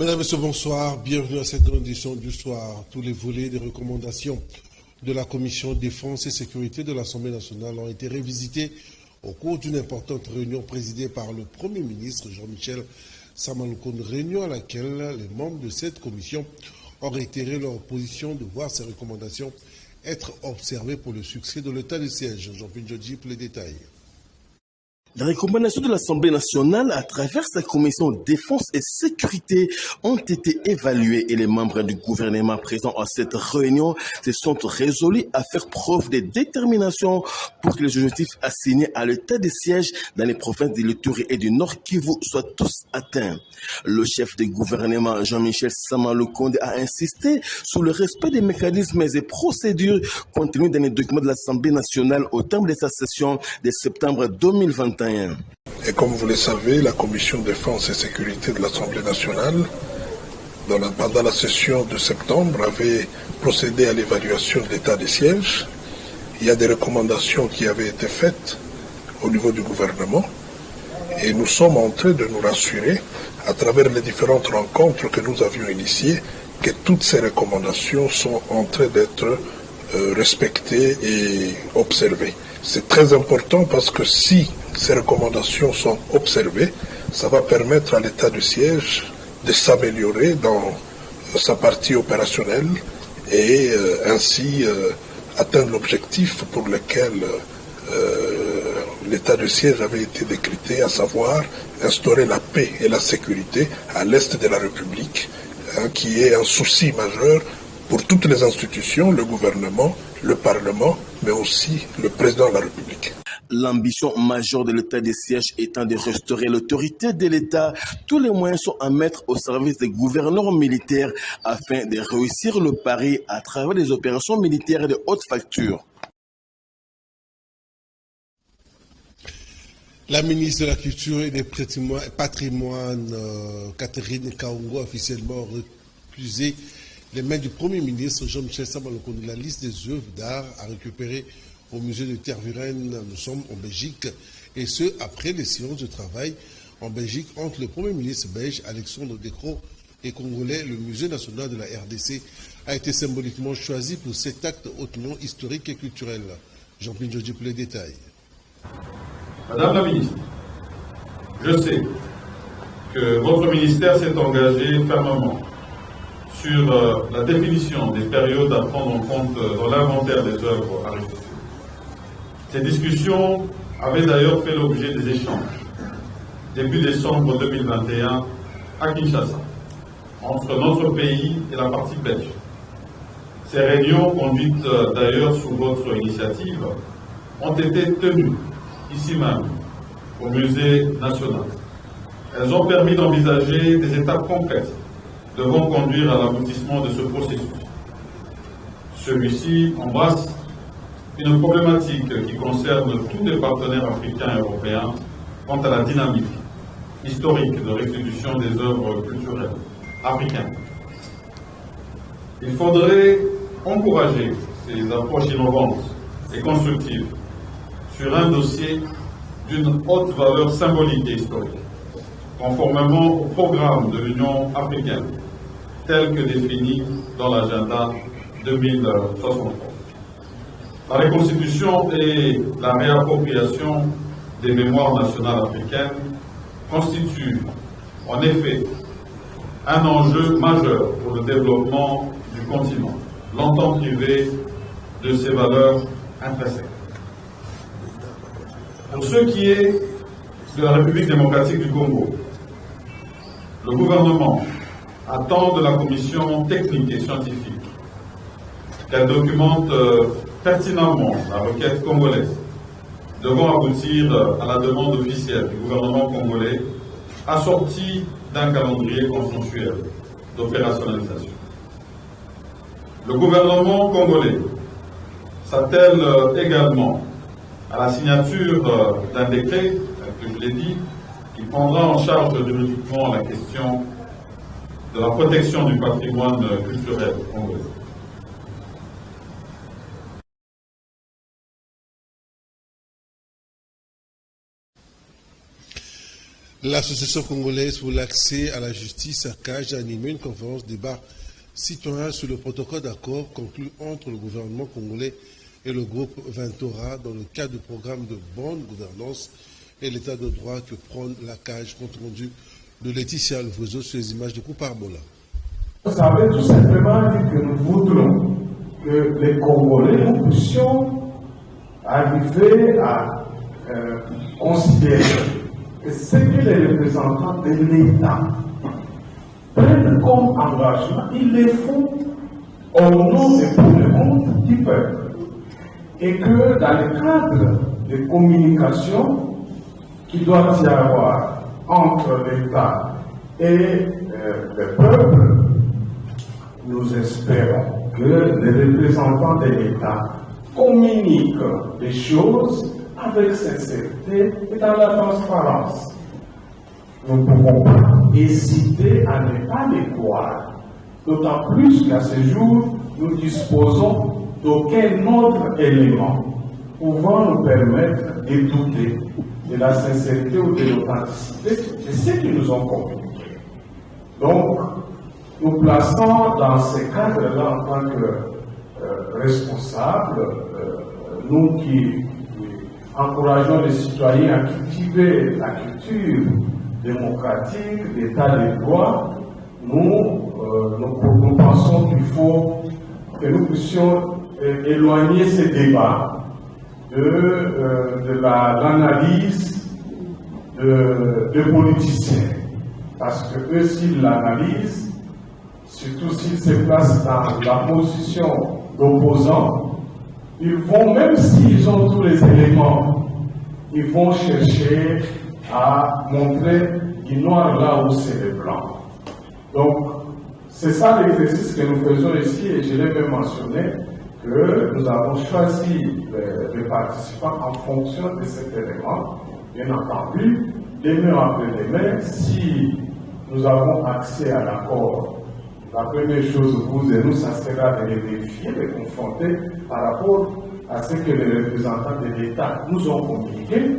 Mesdames et messieurs, bonsoir. Bienvenue à cette grande édition du soir. Tous les volets des recommandations de la Commission Défense et Sécurité de l'Assemblée nationale ont été révisités au cours d'une importante réunion présidée par le Premier ministre Jean-Michel Samaloukoun, réunion à laquelle les membres de cette commission ont réitéré leur position de voir ces recommandations être observées pour le succès de l'état de siège. Jean-Pierre Djodji pour les détails. Les recommandations de l'Assemblée nationale à travers sa commission défense et sécurité ont été évaluées et les membres du gouvernement présents à cette réunion se sont résolus à faire preuve de détermination pour que les objectifs assignés à l'état de siège dans les provinces de l'Ituri et du Nord Kivu soient tous atteints. Le chef du gouvernement Jean-Michel Samaloukoun a insisté sur le respect des mécanismes et procédures contenus dans les documents de l'Assemblée nationale au terme de sa session de septembre 2021. Et comme vous le savez, la Commission Défense et Sécurité de l'Assemblée nationale, pendant la session de septembre, avait procédé à l'évaluation de l'état des sièges. Il y a des recommandations qui avaient été faites au niveau du gouvernement et nous sommes en train de nous rassurer à travers les différentes rencontres que nous avions initiées que toutes ces recommandations sont en train d'être respectées et observées. C'est très important parce que si ces recommandations sont observées, ça va permettre à l'état de siège de s'améliorer dans sa partie opérationnelle et ainsi atteindre l'objectif pour lequel l'état de siège avait été décrété, à savoir instaurer la paix et la sécurité à l'est de la République, qui est un souci majeur pour toutes les institutions, le gouvernement, le Parlement, mais aussi le président de la République. L'ambition majeure de l'état de siège étant de restaurer l'autorité de l'État, tous les moyens sont à mettre au service des gouverneurs militaires afin de réussir le pari à travers des opérations militaires de haute facture. La ministre de la Culture et des Patrimoines, Catherine Kaongo, a officiellement refusé les mains du Premier ministre Jean-Michel Samaloukoun la liste des œuvres d'art à récupérer au musée de Tervuren. Nous sommes en Belgique, et ce, après les séances de travail en Belgique entre le Premier ministre belge Alexandre Decroix et congolais. Le musée national de la RDC a été symboliquement choisi pour cet acte hautement historique et culturel. Jean-Pierre Djodji pour les détails. Madame la ministre, je sais que votre ministère s'est engagé fermement sur la définition des périodes à prendre en compte dans l'inventaire des œuvres à restituer. Ces discussions avaient d'ailleurs fait l'objet des échanges début décembre 2021 à Kinshasa entre notre pays et la partie belge. Ces réunions, conduites d'ailleurs sous votre initiative, ont été tenues ici même au musée national. Elles ont permis d'envisager des étapes concrètes devant conduire à l'aboutissement de ce processus. Celui-ci embrasse une problématique qui concerne tous les partenaires africains et européens quant à la dynamique historique de restitution des œuvres culturelles africaines. Il faudrait encourager ces approches innovantes et constructives sur un dossier d'une haute valeur symbolique et historique, conformément au programme de l'Union africaine, tel que défini dans l'agenda 2063. La reconstitution et la réappropriation des mémoires nationales africaines constituent en effet un enjeu majeur pour le développement du continent, longtemps privé de ses valeurs intrinsèques. Pour ce qui est de la République démocratique du Congo, le gouvernement attend de la commission technique et scientifique qu'elle documente pertinemment la requête congolaise, devant aboutir à la demande officielle du gouvernement congolais, assortie d'un calendrier consensuel d'opérationnalisation. Le gouvernement congolais s'attelle également à la signature d'un décret, que je l'ai dit, qui prendra en charge juridiquement la question de la protection du patrimoine culturel congolais. L'Association congolaise pour l'accès à la justice, ACAJ, a animé une conférence débat citoyen sur le protocole d'accord conclu entre le gouvernement congolais et le groupe Ventura dans le cadre du programme de bonne gouvernance et l'état de droit que prend l'ACAJ, compte rendu de Laetitia Alvozo sur les images de Couparbola. Vous savez tout simplement que nous voudrons que les Congolais, nous puissions arriver à considérer que ce que les représentants de l'État prennent comme engagement, ils les font au nom et pour le compte du peuple. Et que dans le cadre de communication qu'il doit y avoir entre l'État et le peuple, nous espérons que les représentants de l'État communiquent les choses avec sincérité et dans la transparence. Nous ne pouvons pas hésiter à ne pas les croire, d'autant plus qu'à ce jour, nous disposons d'aucun autre élément pouvant nous permettre de douter de la sincérité ou de l'authenticité de ce qu'ils nous ont communiqué. Donc, nous plaçons dans ce cadre-là en tant que responsables, nous qui encourageons les citoyens à cultiver la culture démocratique, l'état de droit, nous pensons qu'il faut que nous puissions éloigner ces débats de l'analyse de politiciens. Parce que eux, s'ils l'analysent, surtout s'ils se placent dans la position d'opposants, ils vont, même s'ils ont tous les éléments, ils vont chercher à montrer du noir là où c'est le blanc. Donc, c'est ça l'exercice que nous faisons ici, et je l'ai même mentionné, que nous avons choisi les participants en fonction de cet élément. Bien entendu, demain après demain, si nous avons accès à l'accord, la première chose, vous et nous, ça sera de les vérifier, de les confronter par rapport à ce que les représentants de l'État nous ont communiqué.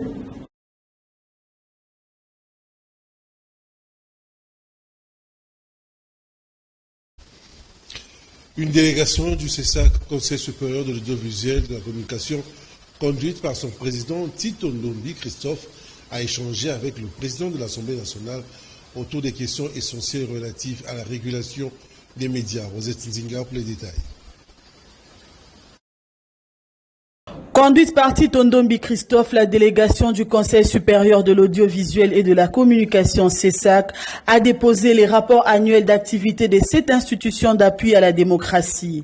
Une délégation du CESAC, Conseil supérieur de l'audiovisuel et de la communication, conduite par son président Tito Ndombi Christophe, a échangé avec le président de l'Assemblée nationale autour des questions essentielles relatives à la régulation des médias. Rosette Nzinga pour les détails. Conduite par Tito Ndombi Christophe, la délégation du Conseil supérieur de l'audiovisuel et de la communication CESAC a déposé les rapports annuels d'activité de cette institution d'appui à la démocratie.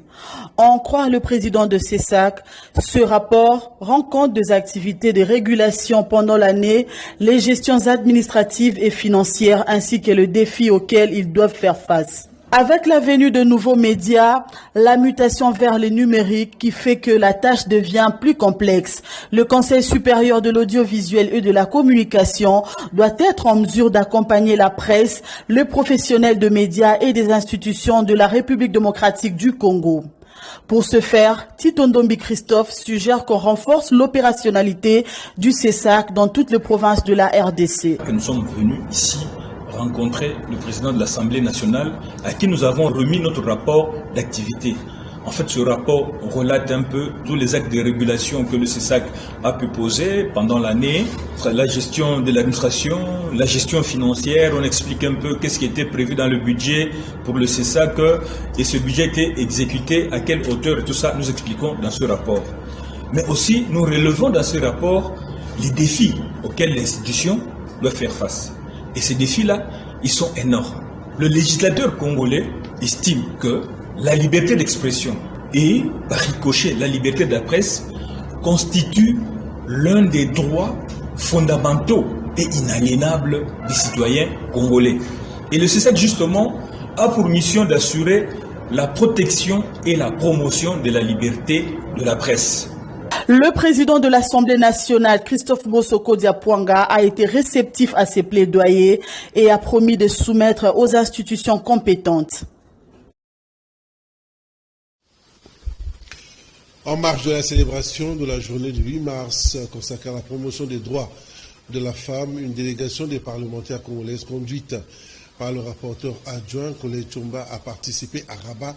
En croit le président de CESAC, ce rapport rend compte des activités de régulation pendant l'année, les gestions administratives et financières ainsi que le défi auquel ils doivent faire face. Avec la venue de nouveaux médias, la mutation vers le numérique qui fait que la tâche devient plus complexe, le Conseil supérieur de l'audiovisuel et de la communication doit être en mesure d'accompagner la presse, le professionnel de médias et des institutions de la République démocratique du Congo. Pour ce faire, Tito Ndombi Christophe suggère qu'on renforce l'opérationnalité du CESAC dans toutes les provinces de la RDC. Nous sommes venus ici rencontrer le président de l'Assemblée nationale à qui nous avons remis notre rapport d'activité. En fait, ce rapport relate un peu tous les actes de régulation que le CESAC a pu poser pendant l'année, la gestion de l'administration, la gestion financière, on explique un peu qu'est-ce qui était prévu dans le budget pour le CESAC et ce budget était exécuté à quelle hauteur et tout ça, nous expliquons dans ce rapport. Mais aussi, nous relevons dans ce rapport les défis auxquels l'institution doit faire face. Et ces défis-là, ils sont énormes. Le législateur congolais estime que la liberté d'expression et, par ricochet, la liberté de la presse constituent l'un des droits fondamentaux et inaliénables des citoyens congolais. Et le CESAC, justement, a pour mission d'assurer la protection et la promotion de la liberté de la presse. Le président de l'Assemblée nationale, Christophe Bosoko Diapwanga, a été réceptif à ces plaidoyers et a promis de soumettre aux institutions compétentes. En marge de la célébration de la journée du 8 mars consacrée à la promotion des droits de la femme, une délégation des parlementaires congolaises conduite par le rapporteur adjoint Colette Chomba a participé à Rabat,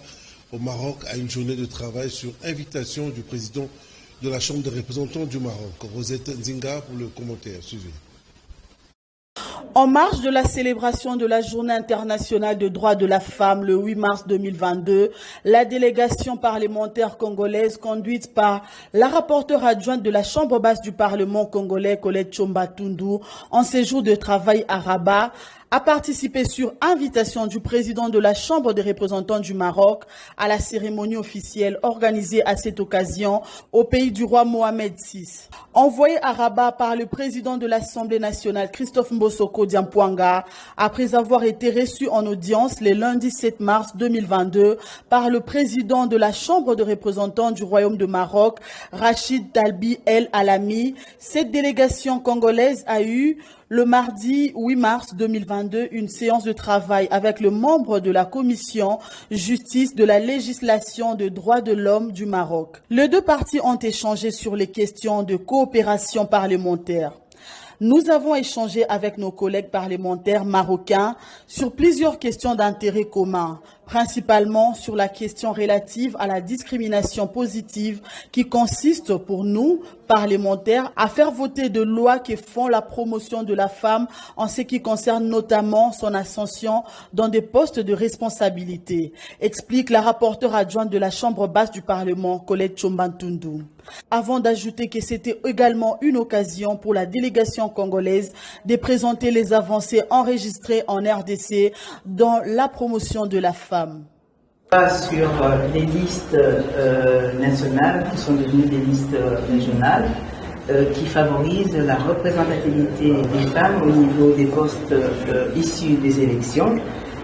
au Maroc, à une journée de travail sur invitation du président de la Chambre des représentants du Maroc. Rosette Nzinga pour le commentaire. Suivez. En marge de la célébration de la Journée internationale des droits de la femme le 8 mars 2022, la délégation parlementaire congolaise conduite par la rapporteure adjointe de la Chambre basse du Parlement congolais, Colette Chomba Tundu, en séjour de travail à Rabat, a participé sur invitation du président de la Chambre des représentants du Maroc à la cérémonie officielle organisée à cette occasion au pays du roi Mohamed VI. Envoyé à Rabat par le président de l'Assemblée nationale Christophe Mbosoko Diampuanga, après avoir été reçu en audience le lundi 7 mars 2022 par le président de la Chambre des représentants du Royaume de Maroc, Rachid Talbi El Alami, cette délégation congolaise a eu le mardi 8 mars 2022, une séance de travail avec le membre de la commission justice de la législation de droits de l'homme du Maroc. Les deux parties ont échangé sur les questions de coopération parlementaire. Nous avons échangé avec nos collègues parlementaires marocains sur plusieurs questions d'intérêt commun, principalement sur la question relative à la discrimination positive qui consiste pour nous, parlementaires, à faire voter de lois qui font la promotion de la femme en ce qui concerne notamment son ascension dans des postes de responsabilité, explique la rapporteure adjointe de la Chambre basse du Parlement, Colette Chomba Tundu. Avant d'ajouter que c'était également une occasion pour la délégation congolaise de présenter les avancées enregistrées en RDC dans la promotion de la femme. Sur les listes nationales qui sont devenues des listes régionales qui favorisent la représentativité des femmes au niveau des postes issus des élections.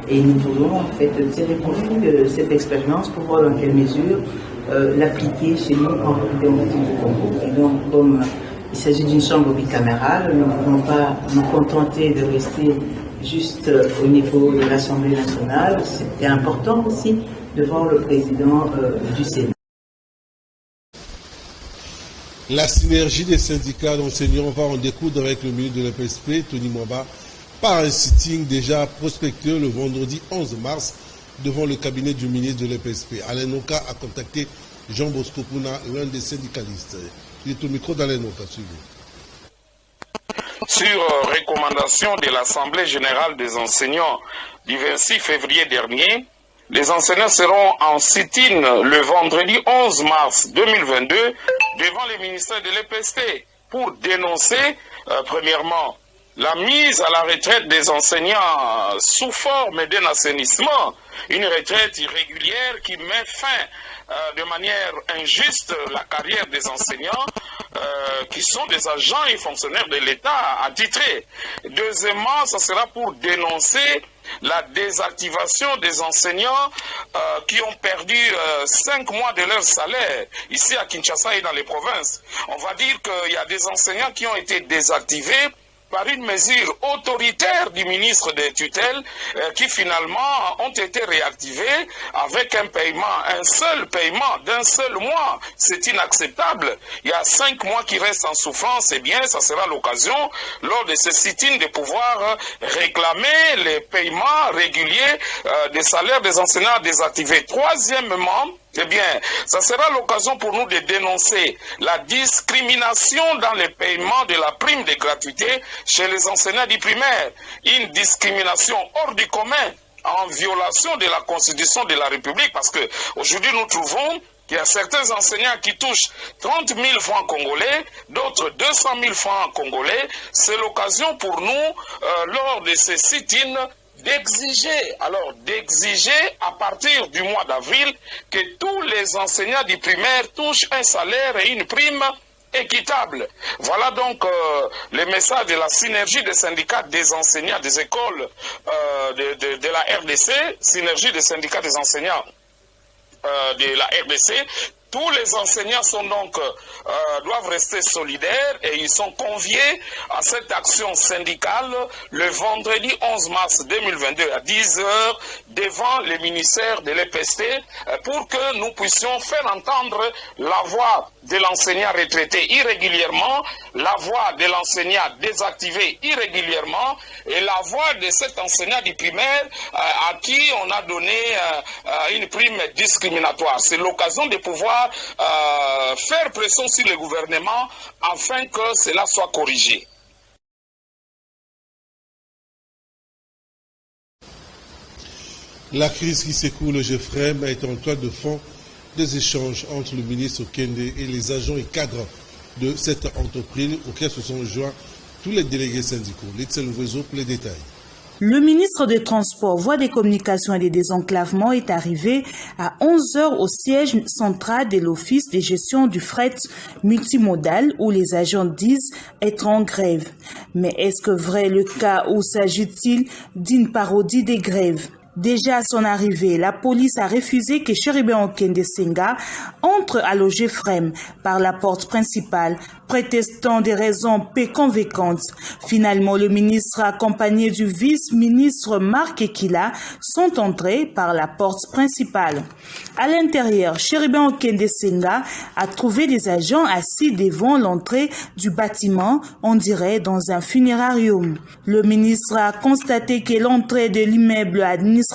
Et nous voulons en fait tirer profit de cette expérience pour voir dans quelle mesure l'appliquer chez nous en République du Congo. Et donc, comme il s'agit d'une chambre bicamérale, nous ne pouvons pas nous contenter de rester juste au niveau de l'Assemblée nationale. C'était important aussi de voir le président du Sénat. La synergie des syndicats d'enseignants va en découdre avec le ministre de l'EPSP, Tony Mwamba, par un sitting déjà prospectueux le vendredi 11 mars devant le cabinet du ministre de l'EPSP. Alain Noka a contacté Jean Bosco Puna, l'un des syndicalistes. Il est au micro d'Alain Noka. Sur recommandation de l'Assemblée générale des enseignants du 26 février dernier, les enseignants seront en sit-in le vendredi 11 mars 2022 devant le ministère de l'EPSP pour dénoncer, premièrement, la mise à la retraite des enseignants sous forme d'un assainissement, une retraite irrégulière qui met fin de manière injuste la carrière des enseignants qui sont des agents et fonctionnaires de l'État attitrés. Deuxièmement, ça sera pour dénoncer la désactivation des enseignants qui ont perdu 5 mois de leur salaire ici à Kinshasa et dans les provinces. On va dire qu'il y a des enseignants qui ont été désactivés par une mesure autoritaire du ministre des tutelles qui finalement ont été réactivés avec un paiement, un seul paiement d'un seul mois. C'est inacceptable. Il y a 5 mois qui restent en souffrance. Eh bien, ça sera l'occasion lors de ce sit-in de pouvoir réclamer les paiements réguliers des salaires des enseignants désactivés. Troisièmement, eh bien, ça sera l'occasion pour nous de dénoncer la discrimination dans les paiements de la prime de gratuité chez les enseignants du primaire. Une discrimination hors du commun, en violation de la Constitution de la République, parce qu'aujourd'hui nous trouvons qu'il y a certains enseignants qui touchent 30 000 francs congolais, d'autres 200 000 francs congolais. C'est l'occasion pour nous, lors de ces sit-ins, d'exiger à partir du mois d'avril que tous les enseignants du primaire touchent un salaire et une prime équitable. Voilà donc le message de la synergie des syndicats des enseignants des écoles de la RDC, synergie des syndicats des enseignants de la RDC. Tous les enseignants sont donc, doivent rester solidaires et ils sont conviés à cette action syndicale le vendredi 11 mars 2022 à 10h devant le ministère de l'EPST pour que nous puissions faire entendre la voix de l'enseignant retraité irrégulièrement, la voix de l'enseignant désactivé irrégulièrement et la voix de cet enseignant du primaire à qui on a donné une prime discriminatoire. C'est l'occasion de pouvoir faire pression sur le gouvernement afin que cela soit corrigé. La crise qui s'écoule au GEFREM est en toile de fond des échanges entre le ministre Okende et les agents et cadres de cette entreprise auxquels se sont joints tous les délégués syndicaux. L'Excel Réseau pour les détails. Le ministre des Transports, Voies des Communications et des Désenclavements est arrivé à 11h au siège central de l'Office de gestion du fret multimodal où les agents disent être en grève. Mais est-ce que vrai le cas ou s'agit-il d'une parodie des grèves? Déjà à son arrivée, la police a refusé que Cherubin Okende Senga entre à l'OGEFREM par la porte principale, prétextant des raisons peu convaincantes. Finalement, le ministre accompagné du vice-ministre Marc Ekila sont entrés par la porte principale. À l'intérieur, Cherubin Okende Senga a trouvé des agents assis devant l'entrée du bâtiment, on dirait dans un funérarium. Le ministre a constaté que l'entrée de l'immeuble administratif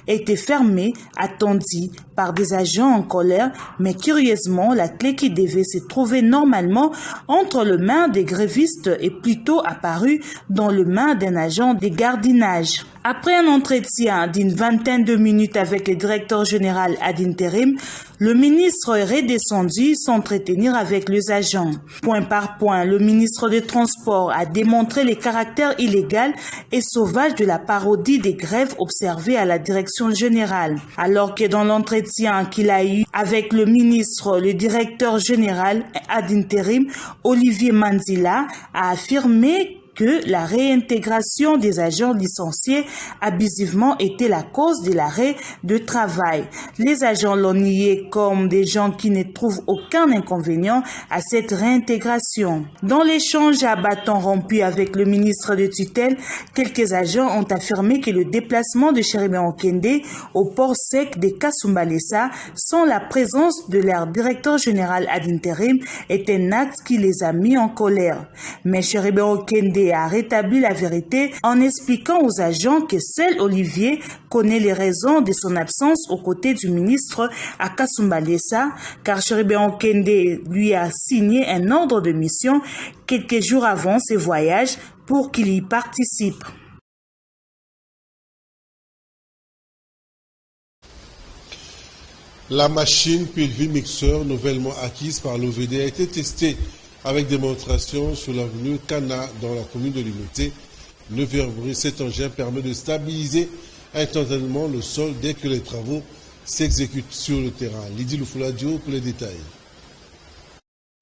était fermée, attendue par des agents en colère, mais curieusement, la clé qui devait se trouver normalement entre les mains des grévistes est plutôt apparue dans les mains d'un agent de gardinage. Après un entretien d'une vingtaine de minutes avec le directeur général ad intérim, le ministre est redescendu s'entretenir avec les agents. Point par point, le ministre des Transports a démontré le caractère illégal et sauvage de la parodie des grèves observées à la direction générale. Alors que dans l'entretien qu'il a eu avec le ministre, le directeur général ad intérim, Olivier Manzila, a affirmé que la réintégration des agents licenciés abusivement était la cause de l'arrêt de travail. Les agents l'ont nié comme des gens qui ne trouvent aucun inconvénient à cette réintégration. Dans l'échange à bâton rompu avec le ministre de tutelle, quelques agents ont affirmé que le déplacement de Cherubin Okende au port sec de Kasumbalesa sans la présence de leur directeur général ad intérim est un acte qui les a mis en colère. Mais Cherubin Okende a rétabli la vérité en expliquant aux agents que seul Olivier connaît les raisons de son absence aux côtés du ministre à Kasumbalesa, car Cherubin Okende lui a signé un ordre de mission quelques jours avant ses voyages pour qu'il y participe. La machine Pilvi Mixer, nouvellement acquise par l'OVD, a été testée avec démonstration sur l'avenue Cana dans la commune de Limouté. 9h, cet engin permet de stabiliser instantanément le sol dès que les travaux s'exécutent sur le terrain. Lydie Loufoladio pour les détails.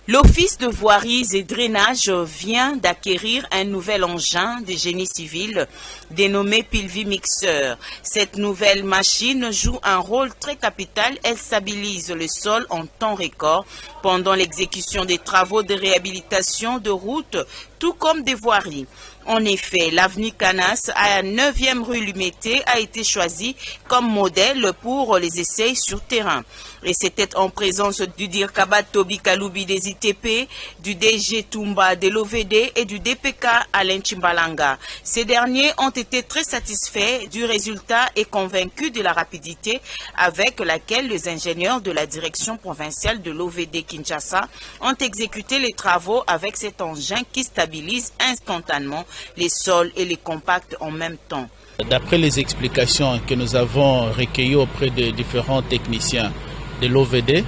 L'Office de voiries et drainage vient d'acquérir un nouvel engin de génie civil dénommé Pilvi Mixer. Cette nouvelle machine joue un rôle très capital. Elle stabilise le sol en temps record pendant l'exécution des travaux de réhabilitation de routes, tout comme des voiries. En effet, l'avenue Canas à la 9e rue Lumété a été choisie comme modèle pour les essais sur terrain. Et c'était en présence du Dirkaba Tobi Kaloubi des ITP, du DG Toumba de l'OVD et du DPK Alain Chimbalanga. Ces derniers ont été très satisfaits du résultat et convaincus de la rapidité avec laquelle les ingénieurs de la direction provinciale de l'OVD Kinshasa ont exécuté les travaux avec cet engin qui stabilise instantanément les sols et les compacts en même temps. D'après les explications que nous avons recueillies auprès de différents techniciens de l'OVD,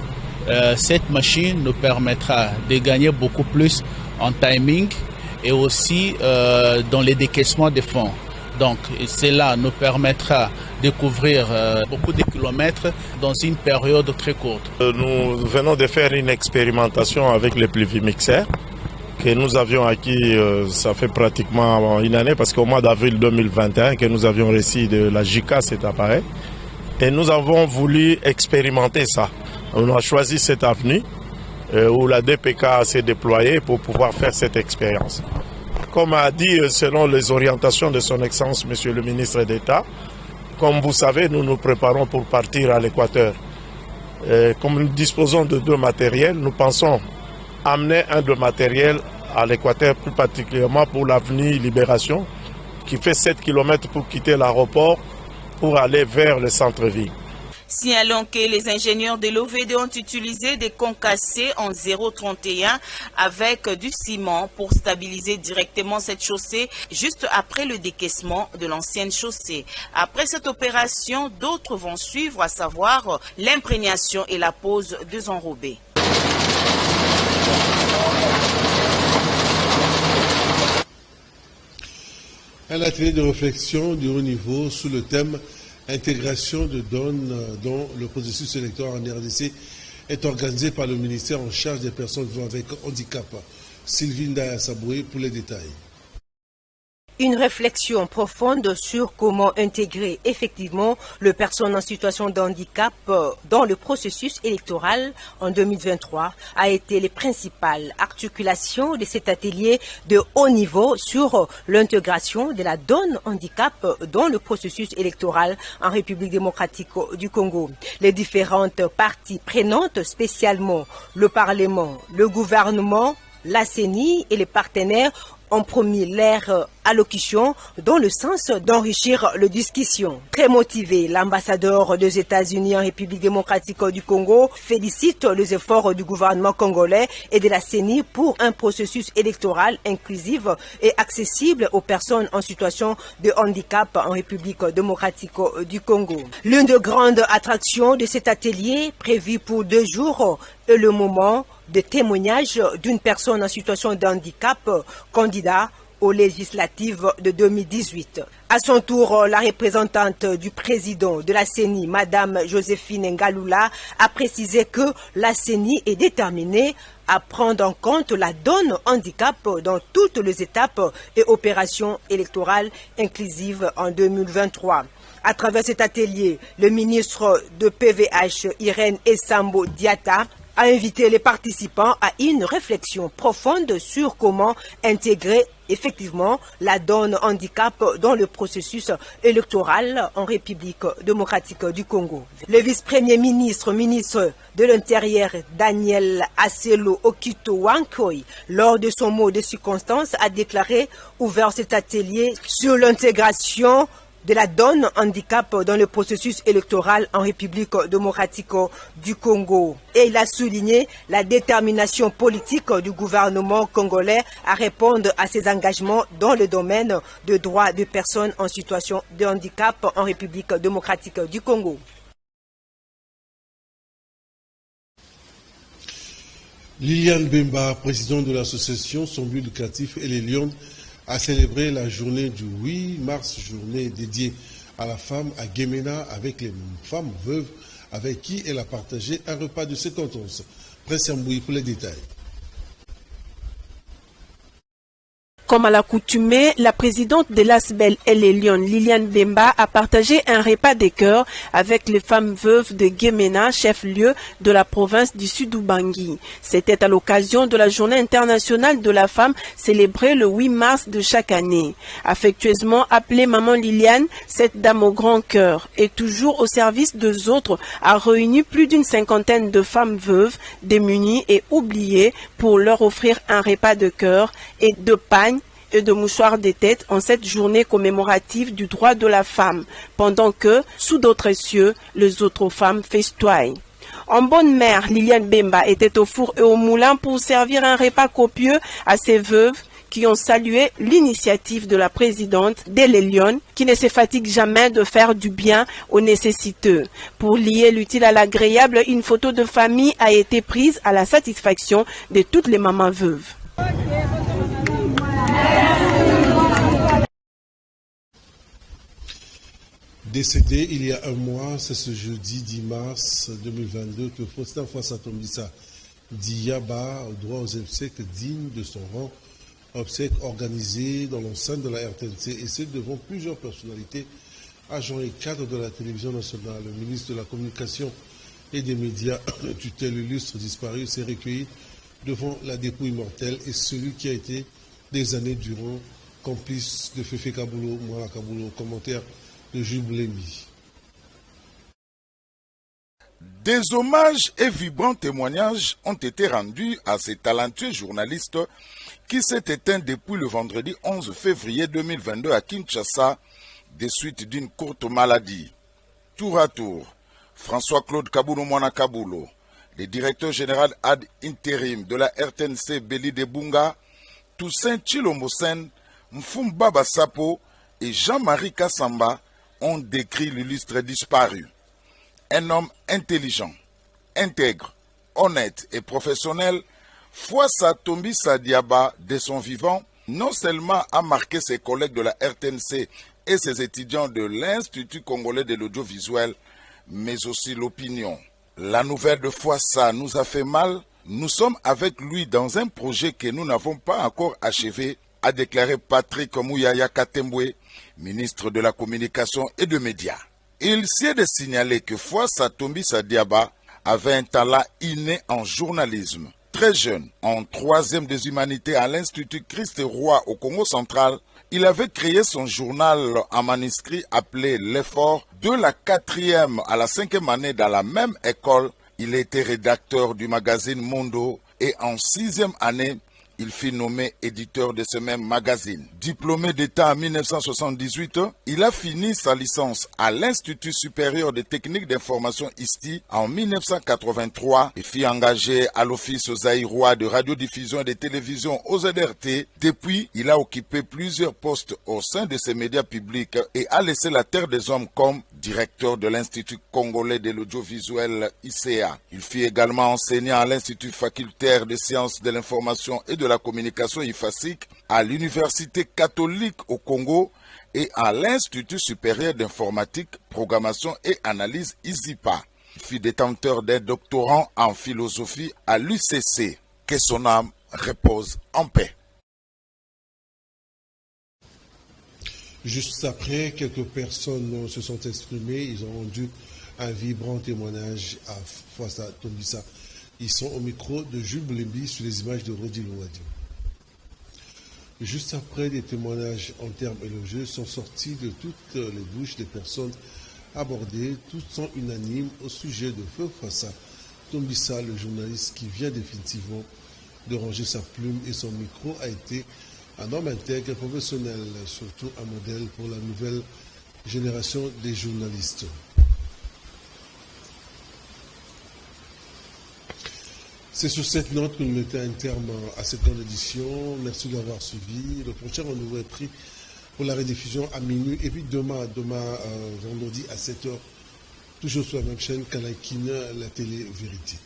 cette machine nous permettra de gagner beaucoup plus en timing et aussi dans les décaissements de fonds. Donc cela nous permettra de couvrir beaucoup de kilomètres dans une période très courte. Nous venons de faire une expérimentation avec les Pilvi Mixer que nous avions acquis, ça fait pratiquement une année, parce qu'au mois d'avril 2021 que nous avions reçu de la JICA cet appareil. Et nous avons voulu expérimenter ça. On a choisi cette avenue où la DPK s'est déployée pour pouvoir faire cette expérience. Comme a dit, selon les orientations de son Excellence, Monsieur le ministre d'État, comme vous savez, nous nous préparons pour partir à l'Équateur. Comme nous disposons de 2 matériels, nous pensons amener un de matériel à l'Équateur, plus particulièrement pour l'avenue Libération, qui fait 7 km pour quitter l'aéroport pour aller vers le centre-ville. Signalons que les ingénieurs de l'OVD ont utilisé des concassés en 0,31 avec du ciment pour stabiliser directement cette chaussée juste après le décaissement de l'ancienne chaussée. Après cette opération, d'autres vont suivre, à savoir l'imprégnation et la pose de enrobés. Un atelier de réflexion du haut niveau sous le thème intégration de donnes dont le processus électoral en RDC est organisé par le ministère en charge des personnes vivant avec handicap. Sylvie Ndaya-Saboué pour les détails. Une réflexion profonde sur comment intégrer effectivement les personnes en situation de handicap dans le processus électoral en 2023 a été les principales articulations de cet atelier de haut niveau sur l'intégration de la donne handicap dans le processus électoral en République démocratique du Congo. Les différentes parties prenantes, spécialement le Parlement, le gouvernement, la CENI et les partenaires ont promis leur allocution dans le sens d'enrichir la discussion. Très motivé, l'ambassadeur des États-Unis en République démocratique du Congo félicite les efforts du gouvernement congolais et de la CENI pour un processus électoral inclusif et accessible aux personnes en situation de handicap en République démocratique du Congo. L'une des grandes attractions de cet atelier, prévu pour 2 jours, est le moment de témoignage d'une personne en situation de handicap candidat aux législatives de 2018. À son tour, la représentante du président de la CENI, Madame Joséphine Ngalula, a précisé que la CENI est déterminée à prendre en compte la donne handicap dans toutes les étapes et opérations électorales inclusives en 2023. À travers cet atelier, le ministre de PVH, Irène Essambo Diata, a invité les participants à une réflexion profonde sur comment intégrer effectivement la donne handicap dans le processus électoral en République démocratique du Congo. Le vice-premier ministre, ministre de l'Intérieur, Daniel Aselo Okito Wankoi, lors de son mot de circonstance, a déclaré ouvert cet atelier sur l'intégration de la donne handicap dans le processus électoral en République démocratique du Congo. Et il a souligné la détermination politique du gouvernement congolais à répondre à ses engagements dans le domaine des droits des personnes en situation de handicap en République démocratique du Congo. Liliane Bemba, présidente de l'association Son but éducatif et les Lions, a célébré la journée du 8 mars, journée dédiée à la femme à Guémena avec les femmes veuves avec qui elle a partagé un repas de 51. Prince Yambouy pour les détails. Comme à l'accoutumée, la présidente de l'ASBEL et les Lions, Liliane Bemba, a partagé un repas de cœur avec les femmes veuves de Guémena, chef-lieu de la province du Sud-Ubangi. C'était à l'occasion de la Journée internationale de la femme célébrée le 8 mars de chaque année. Affectueusement appelée Maman Liliane, cette dame au grand cœur et toujours au service des autres a réuni plus d'une 50aine de femmes veuves, démunies et oubliées pour leur offrir un repas de cœur et de pagne et de mouchoirs de tête en cette journée commémorative du droit de la femme, pendant que, sous d'autres cieux, les autres femmes festoient. En bonne mère, Liliane Bemba était au four et au moulin pour servir un repas copieux à ses veuves qui ont salué l'initiative de la présidente des Lions, qui ne se fatigue jamais de faire du bien aux nécessiteux. Pour lier l'utile à l'agréable, une photo de famille a été prise à la satisfaction de toutes les mamans veuves. Décédé il y a un mois, c'est ce jeudi 10 mars 2022 que Faustin Fassatombissa Diaba, droit aux obsèques dignes de son rang, obsèques organisées dans l'enceinte de la RTNC et c'est devant plusieurs personnalités, agents et cadres de la télévision nationale. Le ministre de la Communication et des médias tutelle illustre disparu s'est recueilli devant la dépouille mortelle et celui qui a été des années durant complice de Féfé Kaboulo, Moala Kaboulo, commentaire de Jules Boulembi. Des hommages et vibrants témoignages ont été rendus à ces talentueux journalistes qui s'est éteint depuis le vendredi 11 février 2022 à Kinshasa des suites d'une courte maladie. Tour à tour, François-Claude Kaboulo Moana Kaboulo, le directeur général ad intérim de la RTNC Béli de Bunga, Toussaint Chilombo-Sen, Mfumba Bassapo et Jean-Marie Kassamba ont décrit l'illustre disparu. Un homme intelligent, intègre, honnête et professionnel, Fouassa Tombisa Diaba, de son vivant, non seulement a marqué ses collègues de la RTNC et ses étudiants de l'Institut congolais de l'audiovisuel, mais aussi l'opinion. La nouvelle de Fouassa nous a fait mal. Nous sommes avec lui dans un projet que nous n'avons pas encore achevé, a déclaré Patrick Mouyaya Katembwe, ministre de la Communication et des Médias. Il s'est de signaler que Fouassa Tombisa Diaba avait un talent inné en journalisme. Très jeune, en 3e des humanités à l'Institut Christ-Roi au Congo central, il avait créé son journal en manuscrit appelé L'Effort. De la 4e à la 5e année dans la même école, il était rédacteur du magazine Mondo et en 6e année, il fut nommé éditeur de ce même magazine. Diplômé d'État en 1978, il a fini sa licence à l'Institut supérieur de techniques d'information ISTI en 1983 et fut engagé à l'Office zaïrois de radiodiffusion et de télévision OZRT. Depuis, il a occupé plusieurs postes au sein de ces médias publics et a laissé la terre des hommes comme directeur de l'Institut congolais de l'audiovisuel ICA. Il fut également enseignant à l'Institut facultaire des sciences de l'information et de la communication IFASIC, à l'Université catholique au Congo et à l'Institut supérieur d'informatique, programmation et analyse ISIPA. Il fut détenteur d'un doctorat en philosophie à l'UCC. Que son âme repose en paix. Juste après, quelques personnes se sont exprimées. Ils ont rendu un vibrant témoignage à Fouassa Tombisa. Ils sont au micro de Jules Boulembi sur les images de Rodi Louadi. Juste après, des témoignages en termes élogieux sont sortis de toutes les bouches des personnes abordées. Toutes sont unanimes au sujet de Feu Fouassa Tombisa, le journaliste qui vient définitivement de ranger sa plume et son micro a été un homme intègre et professionnel, surtout un modèle pour la nouvelle génération des journalistes. C'est sur cette note que nous mettons un terme à cette grande édition. Merci d'avoir suivi. Le prochain rendez-vous est pris pour la rediffusion à minuit. Et puis demain vendredi à 7h, toujours sur la même chaîne, Kalaikina, la télé Vérité.